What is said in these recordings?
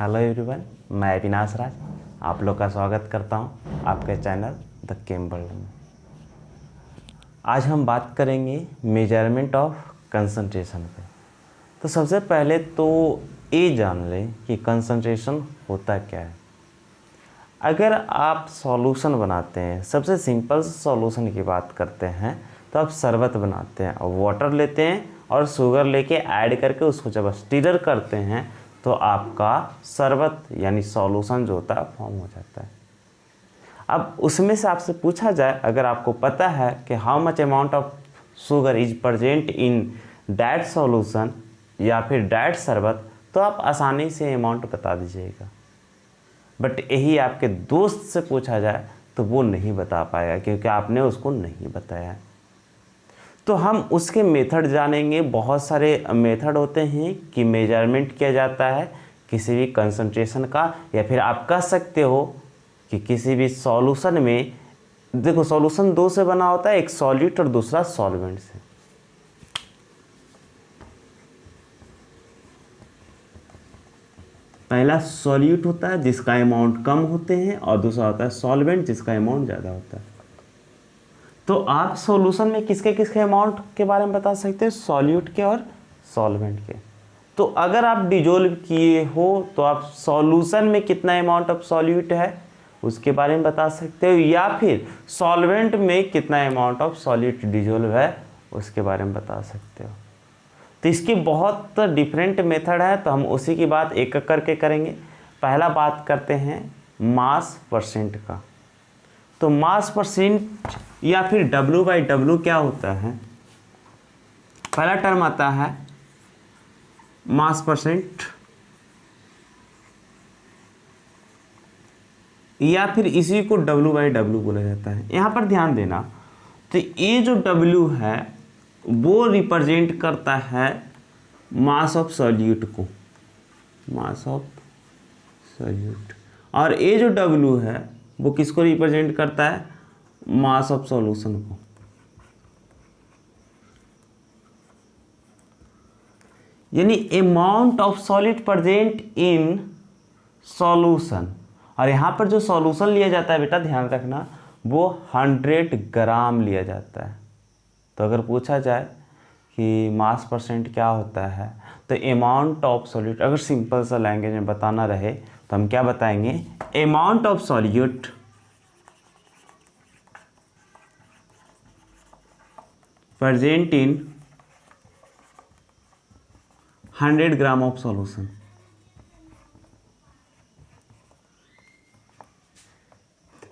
Hello everyone, मैं अविनाश राज आप लोग का स्वागत करता हूं आपके चैनल द केम वर्ल्ड में। आज हम बात करेंगे मेजरमेंट ऑफ कंसंट्रेशन पे। तो सबसे पहले तो ये जान लें कि कंसंट्रेशन होता क्या है। अगर आप सॉल्यूशन बनाते हैं, सबसे सिंपल सॉल्यूशन की बात करते हैं तो आप शरबत बनाते हैं और वाटर लेते हैं और शुगर लेके ऐड करके उसको जब स्टीरर करते हैं तो आपका शरबत यानी सॉल्यूशन जो होता है फॉर्म हो जाता है। अब उसमें से आपसे पूछा जाए, अगर आपको पता है कि how much amount of sugar is present in that solution या फिर दैट शरबत, तो आप आसानी से अमाउंट बता दीजिएगा। बट यही आपके दोस्त से पूछा जाए तो वो नहीं बता पाएगा क्योंकि आपने उसको नहीं बताया। तो हम उसके मेथड जानेंगे। बहुत सारे मेथड होते हैं कि मेजरमेंट किया जाता है किसी भी कंसंट्रेशन का, या फिर आप कह सकते हो कि किसी भी सॉल्यूशन में। देखो, सॉल्यूशन दो से बना होता है, एक सॉल्यूट और दूसरा सॉल्वेंट से। पहला सॉल्यूट होता है जिसका अमाउंट कम होते हैं और दूसरा होता है सॉल्वेंट जिसका अमाउंट ज़्यादा होता है। तो आप सॉल्यूशन में किसके किसके अमाउंट के बारे में बता सकते हैं? सॉल्यूट के और सॉल्वेंट के। तो अगर आप डिजोल्व किए हो तो आप सॉल्यूशन में कितना अमाउंट ऑफ सॉल्यूट है उसके बारे में बता सकते हो, या फिर सॉल्वेंट में कितना अमाउंट ऑफ सॉल्यूट डिजोल्व है उसके बारे में बता सकते हो। तो इसकी बहुत डिफरेंट मेथड है, तो हम उसी की बात एक एक करके करेंगे। पहला बात करते हैं मास परसेंट का। तो मास परसेंट या फिर W/W क्या होता है? पहला टर्म आता है मास परसेंट, या फिर इसी को W/W बोला जाता है। यहां पर ध्यान देना, तो ये जो W है वो रिप्रेजेंट करता है मास ऑफ सॉल्यूट को, मास ऑफ सॉल्यूट। और ये जो W है वो किसको रिप्रेजेंट करता है? मास ऑफ सॉल्यूशन को। यानी amount of solid present in solution. और यहाँ पर जो सॉल्यूशन लिया जाता है बेटा, ध्यान रखना, वो 100 ग्राम लिया जाता है। तो अगर पूछा जाए कि मास परसेंट क्या होता है, तो अमाउंट ऑफ सॉल्यूट, अगर सिंपल सा लैंग्वेज में बताना रहे तो हम क्या बताएंगे? Amount of solute present in 100 gram of solution.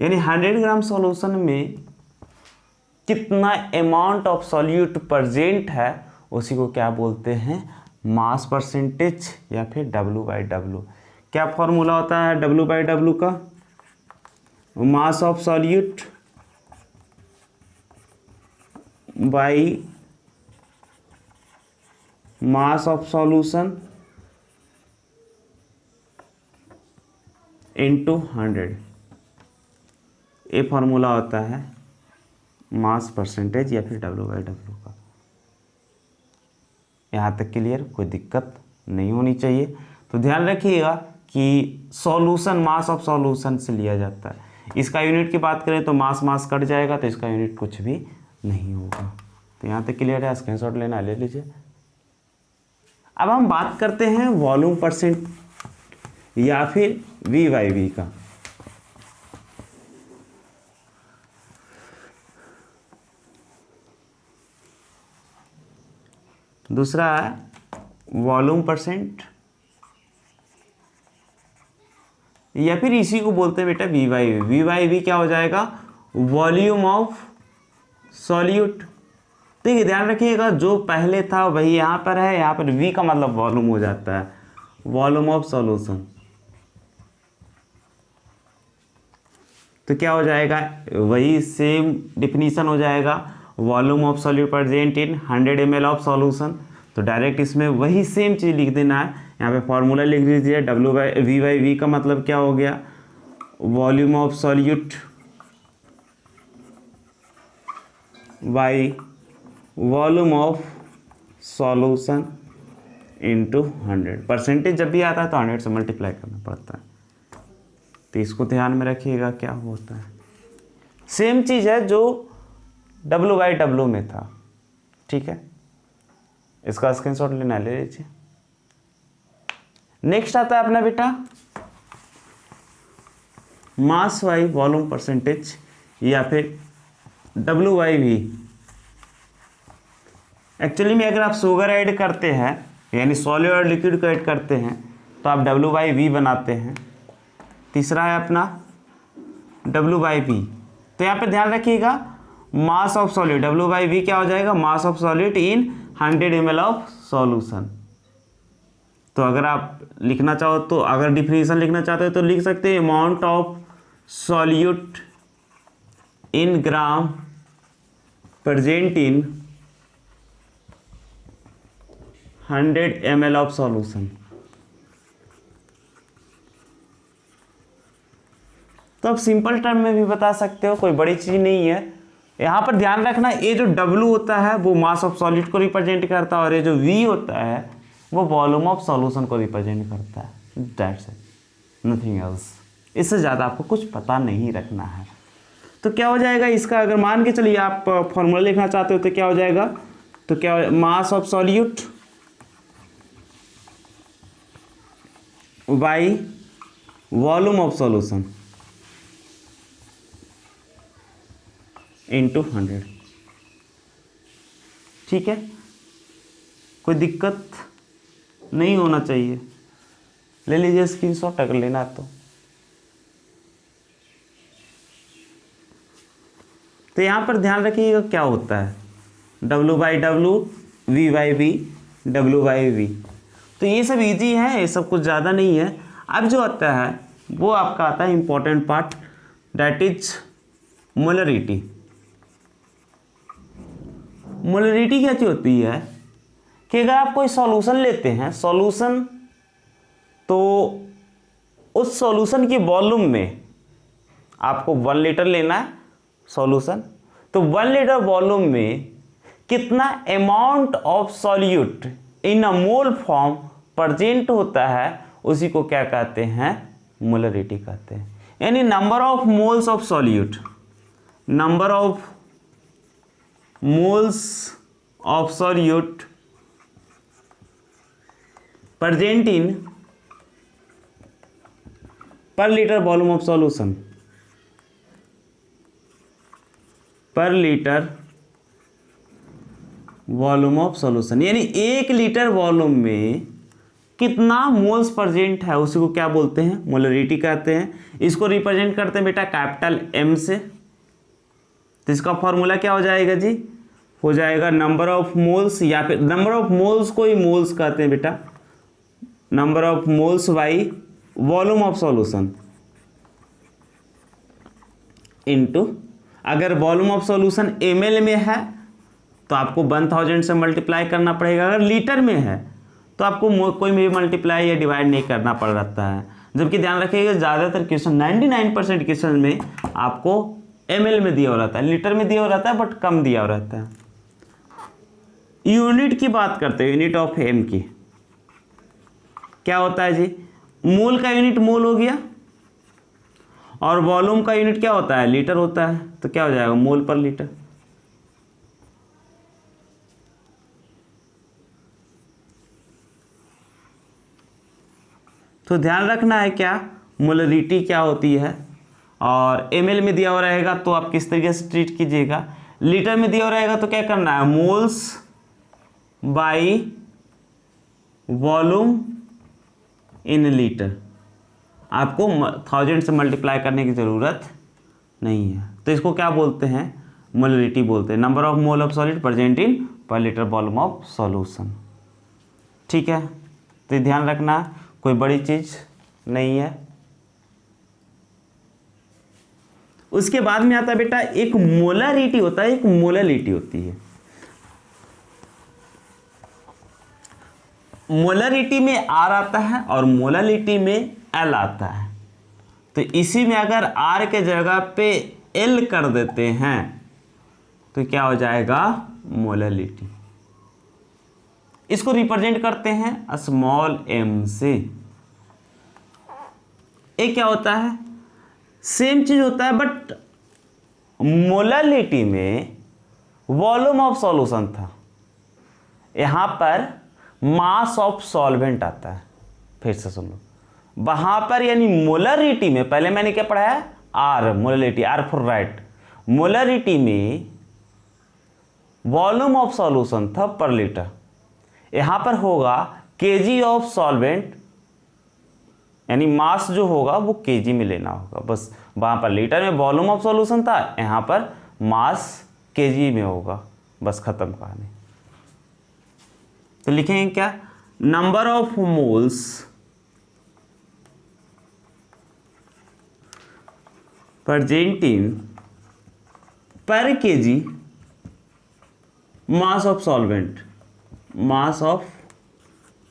यानी 100 ग्राम सॉल्यूशन में कितना अमाउंट ऑफ सॉल्यूट प्रेजेंट है उसी को क्या बोलते हैं? मास परसेंटेज या फिर W/W। क्या फॉर्मूला होता है W/W का? Mass of solute by mass of solution into 100। ये फॉर्मूला होता है मास परसेंटेज या फिर W/W का। यहाँ तक क्लियर? कोई दिक्कत नहीं होनी चाहिए। तो ध्यान रखिएगा कि सॉल्यूशन मास ऑफ सॉल्यूशन से लिया जाता है। इसका यूनिट की बात करें तो मास मास कट जाएगा, तो इसका यूनिट कुछ भी नहीं होगा। तो यहाँ तक क्लियर है? स्क्रीनशॉट लेना ले लीजिए। अब हम बात करते हैं वॉल्यूम परसेंट या फिर V/V का। दूसरा है वॉल्यूम परसेंट, या फिर इसी को बोलते हैं बेटा V/V। V/V क्या हो जाएगा? Volume of solute. देखिए ध्यान रखिएगा, जो पहले था वही यहाँ पर है, यहाँ पर V का मतलब वॉल्यूम हो जाता है, वॉल्यूम ऑफ सॉल्यूशन। तो क्या हो जाएगा? वही सेम डिफिनीशन हो जाएगा, volume of solute present in 100 ml of solution. तो डायरेक्ट इसमें वही सेम चीज़ लिख देना है। यहाँ पे फॉर्मूला लिख दीजिए, V/V का मतलब क्या हो गया? Volume of solute by volume of solution into 100। Percentage जब भी आता है तो 100 से मल्टीप्लाई करना पड़ता है, तो इसको ध्यान में रखिएगा क्या होता है। सेम चीज़ है जो W/W में था, ठीक है, इसका स्क्रीनशॉट लेना ले लीजिए। नेक्स्ट आता है अपना बेटा मास बाई वॉल्यूम परसेंटेज या फिर W/V। एक्चुअली में अगर आप शुगर ऐड करते हैं यानी सॉलिड और लिक्विड को ऐड करते हैं तो आप W/V बनाते हैं। तीसरा है अपना W/V, तो यहाँ पे ध्यान रखिएगा मास ऑफ सॉलिड, W/V क्या हो जाएगा, mass of solid in 100 ml of solution. तो अगर आप लिखना चाहो तो, अगर डिफिनीशन लिखना चाहते हो तो लिख सकते हैं amount of solute in gram present in 100 ml of solution. तो आप सिंपल टर्म में भी बता सकते हो, कोई बड़ी चीज़ नहीं है। यहाँ पर ध्यान रखना ये जो W होता है वो मास ऑफ सॉलिड को रिप्रेजेंट करता है और ये जो V होता है वो वॉल्यूम ऑफ सॉल्यूशन को रिप्रेजेंट करता है। That's it, nothing else. इससे ज़्यादा आपको कुछ पता नहीं रखना है। तो क्या हो जाएगा इसका, अगर मान के चलिए आप फॉर्मूला लिखना चाहते हो तो क्या हो जाएगा, तो क्या mass of solute by volume of solution into 100। ठीक है, कोई दिक्कत नहीं होना चाहिए। ले लीजिए स्क्रीनशॉट अगर लेना है तो यहाँ पर ध्यान रखिएगा क्या होता है W/W, V/V, W/V। तो ये सब इजी है, ये सब कुछ ज़्यादा नहीं है। अब जो आता है वो आपका आता है important part, that is molarity. Molarity क्या चीज़ होती है कि अगर आप कोई सॉल्यूशन लेते हैं, सॉल्यूशन, तो उस सॉल्यूशन की वॉल्यूम में आपको 1 लीटर लेना है सॉल्यूशन, तो 1 लीटर वॉल्यूम में कितना amount of solute in a mole form present होता है उसी को क्या कहते हैं, मोलरिटी कहते हैं। यानी number of moles of solute, number of moles of solute present in पर लीटर वॉल्यूम ऑफ सॉल्यूशन, पर लीटर वॉल्यूम ऑफ सॉल्यूशन। यानी 1 लीटर वॉल्यूम में कितना मोल्स प्रेजेंट है उसी को क्या बोलते हैं, मोलरिटी कहते हैं। इसको रिप्रेजेंट करते हैं बेटा कैपिटल M से। तो इसका फॉर्मूला क्या हो जाएगा जी, हो जाएगा नंबर ऑफ मोल्स, या फिर नंबर ऑफ मोल्स को ही मोल्स कहते हैं बेटा, number of moles by volume of solution into, अगर वॉल्यूम ऑफ सॉल्यूशन ml में है तो आपको 1000 से मल्टीप्लाई करना पड़ेगा, अगर लीटर में है तो आपको कोई भी मल्टीप्लाई या डिवाइड नहीं करना पड़ रहता है। जबकि ध्यान रखिएगा ज़्यादातर क्वेश्चन 99% क्वेश्चन में आपको ml में दिया हो रहता है, लीटर में दिया हो रहता है बट कम दिया हो रहता है। यूनिट की बात करते हैं, यूनिट ऑफ एम की क्या होता है जी, मोल का यूनिट मोल हो गया और वॉल्यूम का यूनिट क्या होता है, लीटर होता है। तो क्या हो जाएगा, मोल पर लीटर। तो ध्यान रखना है क्या, मोलरिटी क्या होती है, और ml में दिया हुआ रहेगा तो आप किस तरीके से ट्रीट कीजिएगा, लीटर में दिया हुआ रहेगा तो क्या करना है, moles by volume in litre. आपको 1000 से मल्टीप्लाई करने की ज़रूरत नहीं है। तो इसको क्या बोलते हैं, मोलरिटी बोलते हैं, number of mole of solid present in पर लीटर वॉल्यूम ऑफ सॉल्यूशन। ठीक है, तो ध्यान रखना कोई बड़ी चीज़ नहीं है। उसके बाद में आता है बेटा एक मोलरिटी होता है, एक मोलरिटी होती है। मोलरिटी में R आता है और मोलरिटी में L आता है। तो इसी में अगर R के जगह पे L कर देते हैं तो क्या हो जाएगा, मोलरिटी। इसको रिप्रेजेंट करते हैं स्मॉल m से। ये क्या होता है, सेम चीज होता है बट मोलरिटी में वॉल्यूम ऑफ सॉल्यूशन था, यहां पर मास ऑफ सॉल्वेंट आता है। फिर से सुन लो, वहां पर यानी मोलरिटी में, पहले मैंने क्या पढ़ा है, R, molarity, R for right, molarity में वॉल्यूम ऑफ सॉल्यूशन था पर लीटर, यहां पर होगा केजी ऑफ सॉल्वेंट, यानी मास जो होगा वो केजी में लेना होगा। बस वहां पर लीटर में वॉल्यूम ऑफ सॉल्यूशन था, यहां पर मास केजी में होगा, बस खत्म कहानी। तो लिखेंगे क्या, number of moles present in per kg mass of solvent, mass of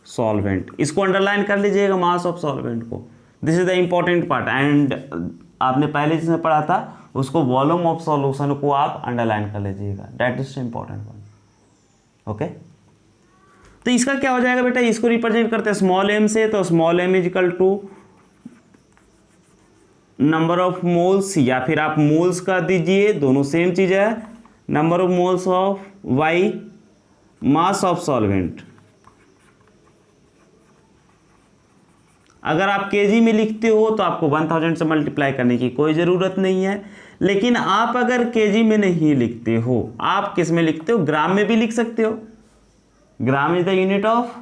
solvent, इसको अंडरलाइन कर लीजिएगा, मास ऑफ सॉल्वेंट को। This is the important part, and आपने पहले जिसमें पढ़ा था उसको वॉल्यूम ऑफ सॉल्यूशन को आप अंडरलाइन कर लीजिएगा, that is important one. Okay, तो इसका क्या हो जाएगा बेटा, इसको रिप्रेजेंट करते हैं स्मॉल m से, तो small m is equal to number of moles, या फिर आप मोल्स का दीजिए, दोनों सेम चीज है, number of moles of y mass of solvent. अगर आप केजी में लिखते हो तो आपको 1000 से मल्टीप्लाई करने की कोई ज़रूरत नहीं है, लेकिन आप अगर केजी में नहीं लिखते हो, आप किस में लिखते हो, ग्राम में भी लिख सकते हो, gram is the unit of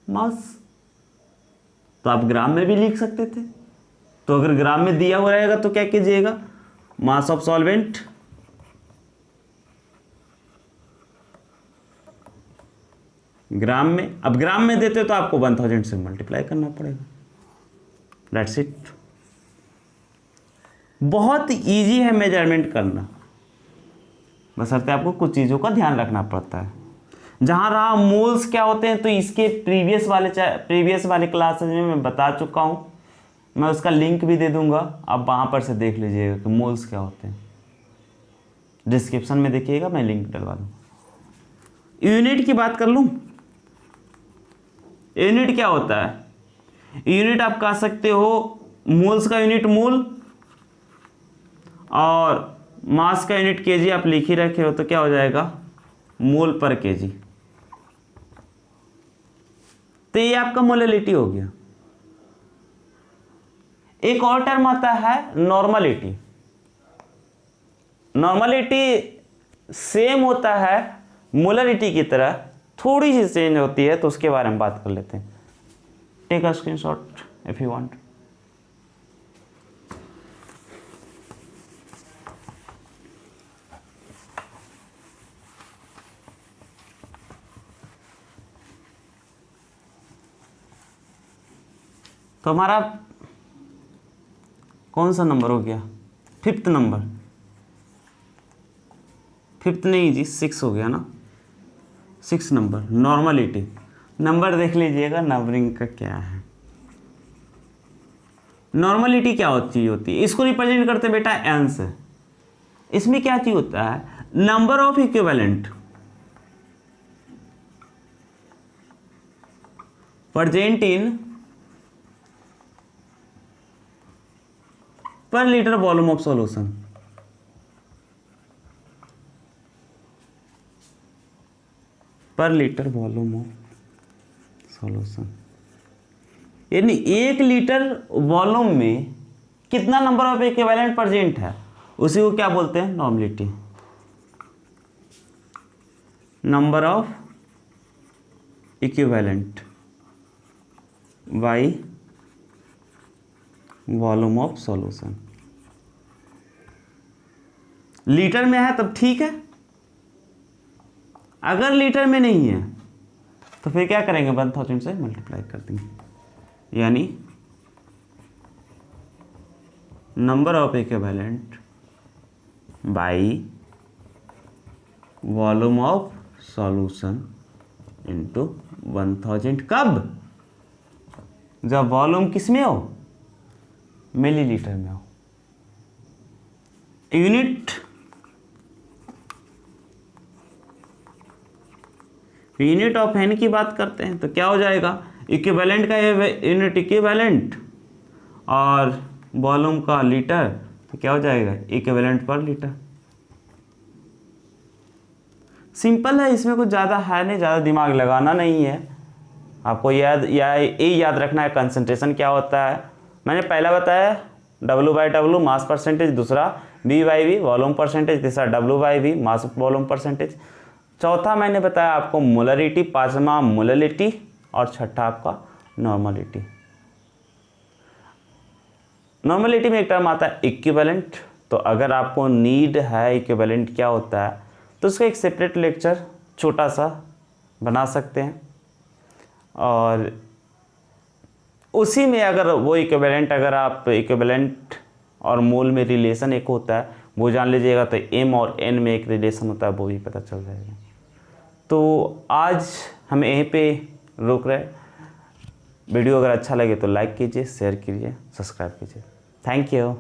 mass, तो आप ग्राम में भी लिख सकते थे। तो अगर ग्राम में दिया हुआ रहेगा तो क्या कीजिएगा, मास ऑफ सॉल्वेंट ग्राम में, अब ग्राम में देते तो आपको 1000 से मल्टीप्लाई करना पड़ेगा, दैट्स इट। बहुत इजी है मेजरमेंट करना, बशर्ते आपको कुछ चीज़ों का ध्यान रखना पड़ता है। जहाँ रहा मोल्स क्या होते हैं, तो इसके प्रीवियस वाले क्लासेज में मैं बता चुका हूँ, मैं उसका लिंक भी दे दूंगा, आप वहाँ पर से देख लीजिएगा कि मोल्स क्या होते हैं, डिस्क्रिप्शन में देखिएगा, मैं लिंक डलवा दूँ। यूनिट की बात कर लूँ, यूनिट क्या होता है, यूनिट आप कह सकते हो मोल्स का यूनिट मोल, और मास का यूनिट केजी आप लिख ही रखे हो, तो क्या हो जाएगा, मोल पर केजी। तो ये आपका मोलरिटी हो गया। एक और टर्म आता है नॉर्मलिटी। नॉर्मलिटी सेम होता है मोलरिटी की तरह, थोड़ी सी चेंज होती है, तो उसके बारे में बात कर लेते हैं। Take a screenshot if you want. तो हमारा कौन सा नंबर हो गया, 5th नंबर, 5th नहीं जी, 6 हो गया ना, 6 नंबर नॉर्मलिटी। नंबर देख लीजिएगा नंबरिंग का क्या है। नॉर्मलिटी क्या होती है, इसको रिप्रेजेंट करते बेटा एन से। इसमें क्या चीज होता है, number of equivalent present in पर लीटर वॉल्यूम ऑफ सॉल्यूशन। पर लीटर वॉल्यूम ऑफ सॉल्यूशन, यानी 1 लीटर वॉल्यूम में कितना नंबर ऑफ इक्विवेलेंट प्रेजेंट है, उसी को क्या बोलते हैं, normality. Number of equivalent by volume of solution. Litre में है तब ठीक है, अगर लीटर में नहीं है तो फिर क्या करेंगे, 1000 से मल्टीप्लाई कर देंगे, यानी number of equivalent by volume of solution into 1000। कब, जब वॉल्यूम किस में हो, मिलीलीटर में हो। यूनिट यूनिट ऑफ एन की बात करते हैं तो क्या हो जाएगा, इक्विवेलेंट का यूनिट इक्विवेलेंट और वॉल्यूम का लीटर, तो क्या हो जाएगा इक्विवेलेंट पर लीटर। सिंपल है, इसमें कुछ ज़्यादा है नहीं, ज़्यादा दिमाग लगाना नहीं है। आपको याद रखना है कंसंट्रेशन क्या होता है। मैंने पहला बताया W/W मास परसेंटेज, दूसरा V/V वॉल्यूम परसेंटेज, तीसरा W/V मास वॉल्यूम परसेंटेज, चौथा मैंने बताया आपको मोलरिटी, पांचवा मोललिटी और छठा आपका नॉर्मलिटी। नॉर्मलिटी में एक टर्म आता है इक्विवेलेंट, तो अगर आपको नीड है इक्विवेलेंट क्या होता है तो उसका एक सेपरेट लेक्चर छोटा सा बना सकते हैं। और उसी में अगर वो इक्विवेलेंट, अगर आप इक्विवेलेंट और मोल में रिलेशन एक होता है वो जान लीजिएगा तो m और n में एक रिलेशन होता है वो भी पता चल जाएगा। तो आज हम यहीं पे रोक रहे हैं। वीडियो अगर अच्छा लगे तो लाइक कीजिए, शेयर कीजिए, सब्सक्राइब कीजिए। Thank you.